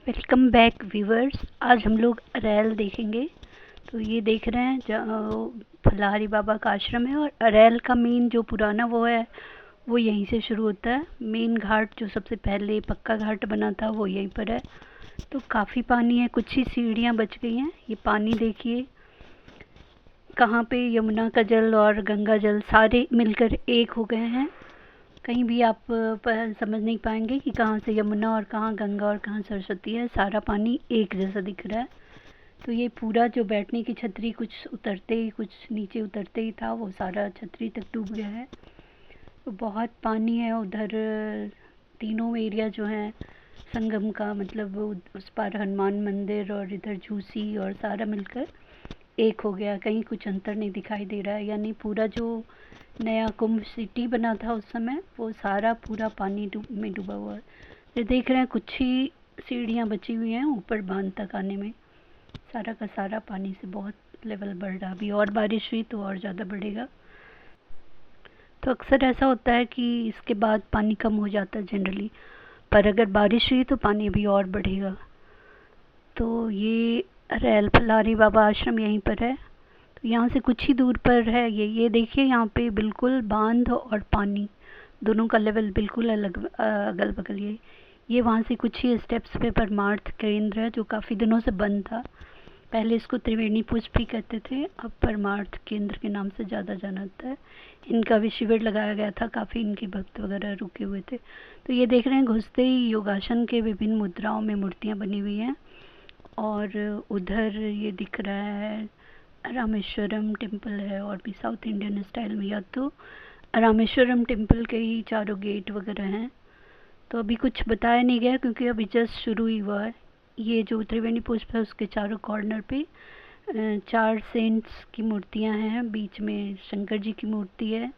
Welcome back viewers. आज हम लोग अरैल देखेंगे। तो ये देख रहे हैं फलाहारी बाबा का आश्रम है और अरैल का मेन जो पुराना वो है वो यहीं से शुरू होता है। मेन घाट जो सबसे पहले पक्का घाट बना था वो यहीं पर है। तो काफ़ी पानी है, कुछ ही सीढ़ियाँ बच गई हैं। ये पानी देखिए कहाँ पे यमुना का जल और गंगा जल सारे मिलकर एक हो गए हैं। कहीं भी आप समझ नहीं पाएंगे कि कहाँ से यमुना और कहाँ गंगा और कहाँ सरस्वती है। सारा पानी एक जैसा दिख रहा है। तो ये पूरा जो बैठने की छतरी कुछ उतरते ही कुछ नीचे उतरते ही था वो सारा छतरी तक डूब गया है। तो बहुत पानी है उधर। तीनों एरिया जो है संगम का, मतलब उस पार हनुमान मंदिर और इधर झूसी और सारा मिलकर एक हो गया। कहीं कुछ अंतर नहीं दिखाई दे रहा है, यानी पूरा जो नया कुंभ सिटी बना था उस समय वो सारा पूरा पानी में डूबा हुआ है। ये देख रहे हैं कुछ ही सीढ़ियाँ बची हुई हैं ऊपर बांध तक आने में। सारा का सारा पानी से बहुत लेवल बढ़ रहा। अभी और बारिश हुई तो और ज़्यादा बढ़ेगा। तो अक्सर ऐसा होता है कि इसके बाद पानी कम हो जाता है जनरली, पर अगर बारिश हुई तो पानी अभी और बढ़ेगा। तो ये रैल फलारी बाबा आश्रम यहीं पर है। तो यहाँ से कुछ ही दूर पर है ये देखिए यहाँ पे बिल्कुल बांध और पानी दोनों का लेवल बिल्कुल अलग अगल बगल। ये वहाँ से कुछ ही स्टेप्स पे परमार्थ केंद्र है जो काफ़ी दिनों से बंद था। पहले इसको त्रिवेणी पुष्प भी कहते थे, अब परमार्थ केंद्र के नाम से ज़्यादा जाना जाता है। इनका भी शिविर लगाया गया था, काफ़ी इनके भक्त वगैरह रुके हुए थे। तो ये देख रहे हैं घुसते ही योगासन के विभिन्न मुद्राओं में मूर्तियाँ बनी हुई हैं। और उधर ये दिख रहा है रामेश्वरम टेम्पल है और भी साउथ इंडियन स्टाइल में। या तो रामेश्वरम टेम्पल के ही चारों गेट वगैरह हैं। तो अभी कुछ बताया नहीं गया क्योंकि अभी जस्ट शुरू ही हुआ है। ये जो त्रिवेणी पुष्प है उसके चारों कॉर्नर पे 4 सेंट्स की मूर्तियां हैं, बीच में शंकर जी की मूर्ति है।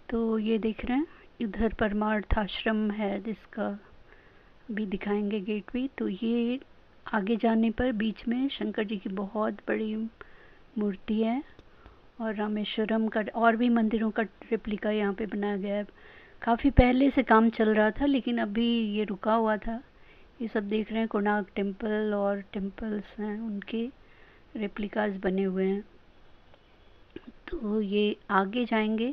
तो ये देख रहे हैं इधर परमार्थ आश्रम है जिसका भी दिखाएंगे गेट भी। तो ये आगे जाने पर बीच में शंकर जी की बहुत बड़ी मूर्ति है और रामेश्वरम का और भी मंदिरों का रेप्लिका यहाँ पे बनाया गया है। काफ़ी पहले से काम चल रहा था लेकिन अभी ये रुका हुआ था। ये सब देख रहे हैं कोणार्क टेम्पल और टेम्पल्स हैं उनके रेप्लिकास बने हुए हैं। तो ये आगे जाएंगे।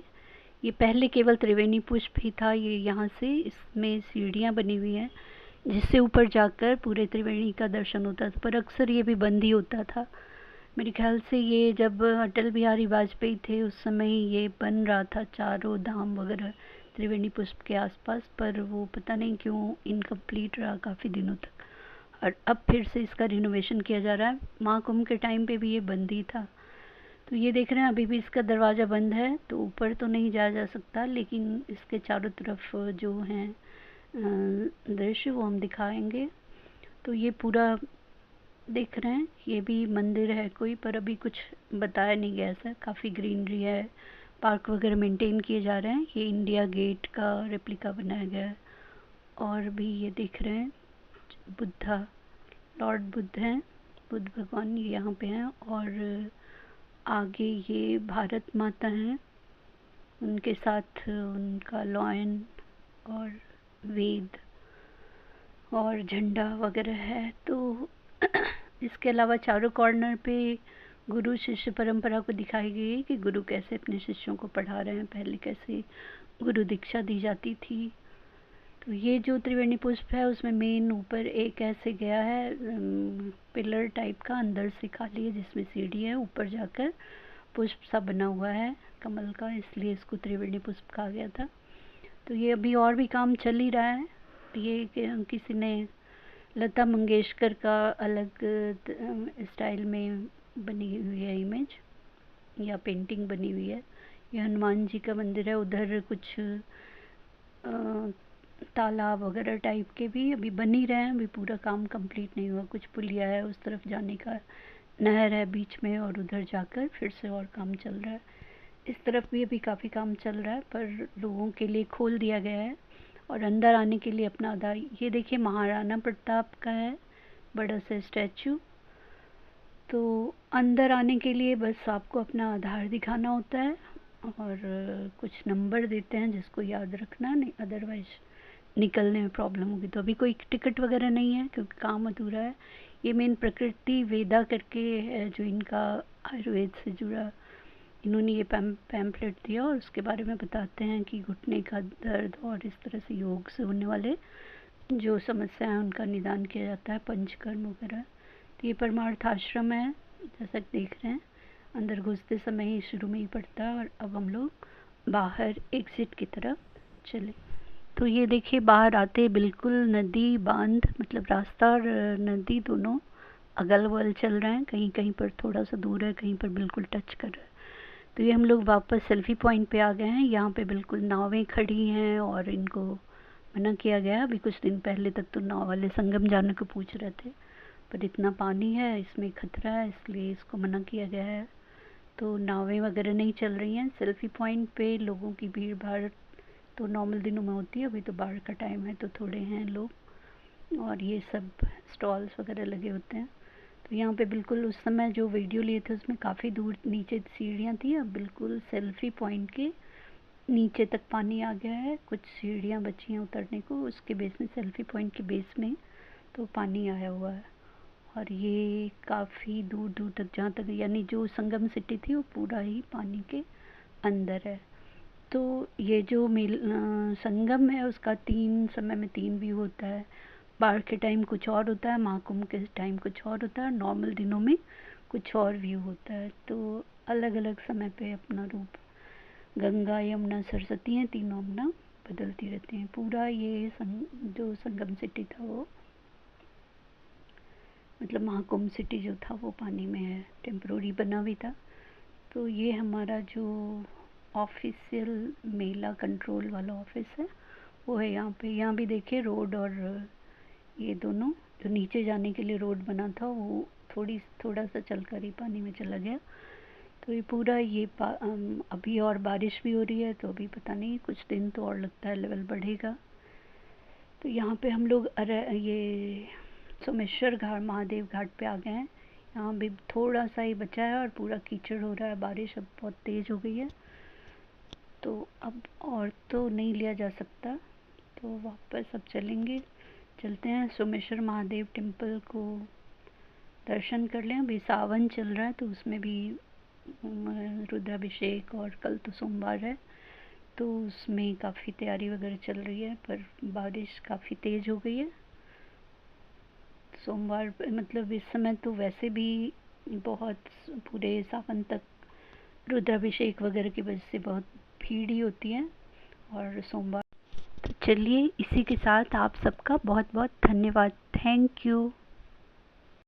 ये पहले केवल त्रिवेणी पुष्प ही था। ये यहाँ से इसमें सीढ़ियाँ बनी हुई हैं जिससे ऊपर जाकर पूरे त्रिवेणी का दर्शन होता था, पर अक्सर ये भी बंद ही होता था। मेरे ख्याल से ये जब अटल बिहारी वाजपेयी थे उस समय ही ये बन रहा था, चारों धाम वगैरह त्रिवेणी पुष्प के आसपास, पर वो पता नहीं क्यों इनकम्प्लीट रहा काफ़ी दिनों तक। और अब फिर से इसका रिनोवेशन किया जा रहा है। महाकुंभ के टाइम पे भी ये बंद ही था। तो ये देख रहे हैं अभी भी इसका दरवाज़ा बंद है, तो ऊपर तो नहीं जाया जा सकता, लेकिन इसके चारों तरफ जो हैं दृश्य वो हम दिखाएंगे। तो ये पूरा देख रहे हैं ये भी मंदिर है कोई, पर अभी कुछ बताया नहीं गया ऐसा। काफ़ी ग्रीनरी है, पार्क वगैरह मेंटेन किए जा रहे हैं। ये इंडिया गेट का रेप्लिका बनाया गया है। और भी ये देख रहे हैं बुद्धा, लॉर्ड बुद्ध हैं, बुद्ध भगवान ये यहाँ पे हैं। और आगे ये भारत माता हैं, उनके साथ उनका लॉयन और वेद और झंडा वगैरह है। तो इसके अलावा चारों कॉर्नर पे गुरु शिष्य परंपरा को दिखाई गई है कि गुरु कैसे अपने शिष्यों को पढ़ा रहे हैं, पहले कैसे गुरु दीक्षा दी जाती थी। तो ये जो त्रिवेणी पुष्प है उसमें मेन ऊपर एक ऐसे गया है पिलर टाइप का, अंदर से खाली है जिसमें सीढ़ी है, ऊपर जाकर पुष्प सा बना हुआ है कमल का, इसलिए इसको त्रिवेणी पुष्प कहा गया था। तो ये अभी और भी काम चल ही रहा है। ये किसी ने लता मंगेशकर का अलग स्टाइल में बनी हुई है इमेज या पेंटिंग बनी हुई है। ये हनुमान जी का मंदिर है। उधर कुछ तालाब वगैरह टाइप के भी अभी बन ही रहे हैं, अभी पूरा काम कंप्लीट नहीं हुआ। कुछ पुलिया है उस तरफ जाने का, नहर है बीच में, और उधर जाकर फिर से और काम चल रहा है। इस तरफ भी अभी काफ़ी काम चल रहा है, पर लोगों के लिए खोल दिया गया है और अंदर आने के लिए अपना आधार। ये देखिए महाराणा प्रताप का है बड़ा सा स्टैचू। तो अंदर आने के लिए बस आपको अपना आधार दिखाना होता है और कुछ नंबर देते हैं जिसको याद रखना, नहीं अदरवाइज निकलने में प्रॉब्लम होगी। तो अभी कोई टिकट वगैरह नहीं है क्योंकि काम अधूरा है। ये मेन प्रकृति वेदा करके है जो इनका आयुर्वेद से जुड़ा, इन्होंने ये पैम्पलेट दिया और उसके बारे में बताते हैं कि घुटने का दर्द और इस तरह से योग से होने वाले जो समस्या है उनका निदान किया जाता है, पंचकर्म वगैरह। तो ये परमार्थ आश्रम है, जैसा कि देख रहे हैं अंदर घुसते समय ही शुरू में ही पड़ता है। और अब हम लोग बाहर एग्जिट की तरफ चले। तो ये देखिए बाहर आते बिल्कुल नदी बांध मतलब रास्ता और नदी दोनों अगल बगल चल रहे हैं, कहीं कहीं पर थोड़ा सा दूर है, कहीं पर बिल्कुल टच कर रहा है। तो ये हम लोग वापस सेल्फी पॉइंट पे आ गए हैं। यहाँ पे बिल्कुल नावें खड़ी हैं और इनको मना किया गया है। अभी कुछ दिन पहले तक तो नाव वाले संगम जाने को पूछ रहे थे, पर इतना पानी है इसमें खतरा है इसलिए इसको मना किया गया है। तो नावें वगैरह नहीं चल रही हैं। सेल्फी पॉइंट पे लोगों की भीड़ भाड़ तो नॉर्मल दिनों में होती है, अभी तो बाढ़ का टाइम है तो थोड़े हैं लोग। और ये सब स्टॉल्स वगैरह लगे होते हैं। तो यहाँ पे बिल्कुल उस समय जो वीडियो लिए थे उसमें काफ़ी दूर नीचे सीढ़ियाँ थी, अब बिल्कुल सेल्फी पॉइंट के नीचे तक पानी आ गया है। कुछ सीढ़ियाँ बची हैं उतरने को, उसके बेस में सेल्फी पॉइंट के बेस में तो पानी आया हुआ है। और ये काफ़ी दूर दूर तक, जहाँ तक यानी जो संगम सिटी थी वो पूरा ही पानी के अंदर है। तो ये जो संगम है उसका 3 समय में 3 व्यू होता है। बाढ़ के टाइम कुछ और होता है, महाकुंभ के टाइम कुछ और होता है, नॉर्मल दिनों में कुछ और व्यू होता है। तो अलग अलग समय पे अपना रूप, गंगा यमुना सरस्वती हैं तीनों अपना बदलती रहती हैं। पूरा ये जो संगम सिटी था वो मतलब महाकुंभ सिटी जो था वो पानी में है, टेम्प्रोरी बना भी था। तो ये हमारा जो ऑफिशियल मेला कंट्रोल वाला ऑफिस है वो है यहाँ पे। यहाँ भी देखिए रोड और ये दोनों जो नीचे जाने के लिए रोड बना था वो थोड़ा सा चलकर ही पानी में चला गया। तो ये पूरा ये अभी और बारिश भी हो रही है तो अभी पता नहीं कुछ दिन तो और लगता है लेवल बढ़ेगा। तो यहाँ पे हम लोग ये सोमेश्वर घाट महादेव घाट पे आ गए हैं। यहाँ भी थोड़ा सा ही बचा है और पूरा कीचड़ हो रहा है, बारिश अब बहुत तेज़ हो गई है तो अब और तो नहीं लिया जा सकता। तो वापस अब चलते हैं सोमेश्वर महादेव टेम्पल को दर्शन कर लें। अभी सावन चल रहा है तो उसमें भी रुद्राभिषेक और कल तो सोमवार है तो उसमें काफ़ी तैयारी वगैरह चल रही है, पर बारिश काफ़ी तेज़ हो गई है। सोमवार मतलब इस समय तो वैसे भी बहुत पूरे सावन तक रुद्राभिषेक वगैरह की वजह से बहुत भीड़ ही होती है और सोमवार। तो चलिए इसी के साथ आप सबका बहुत बहुत धन्यवाद। Thank you.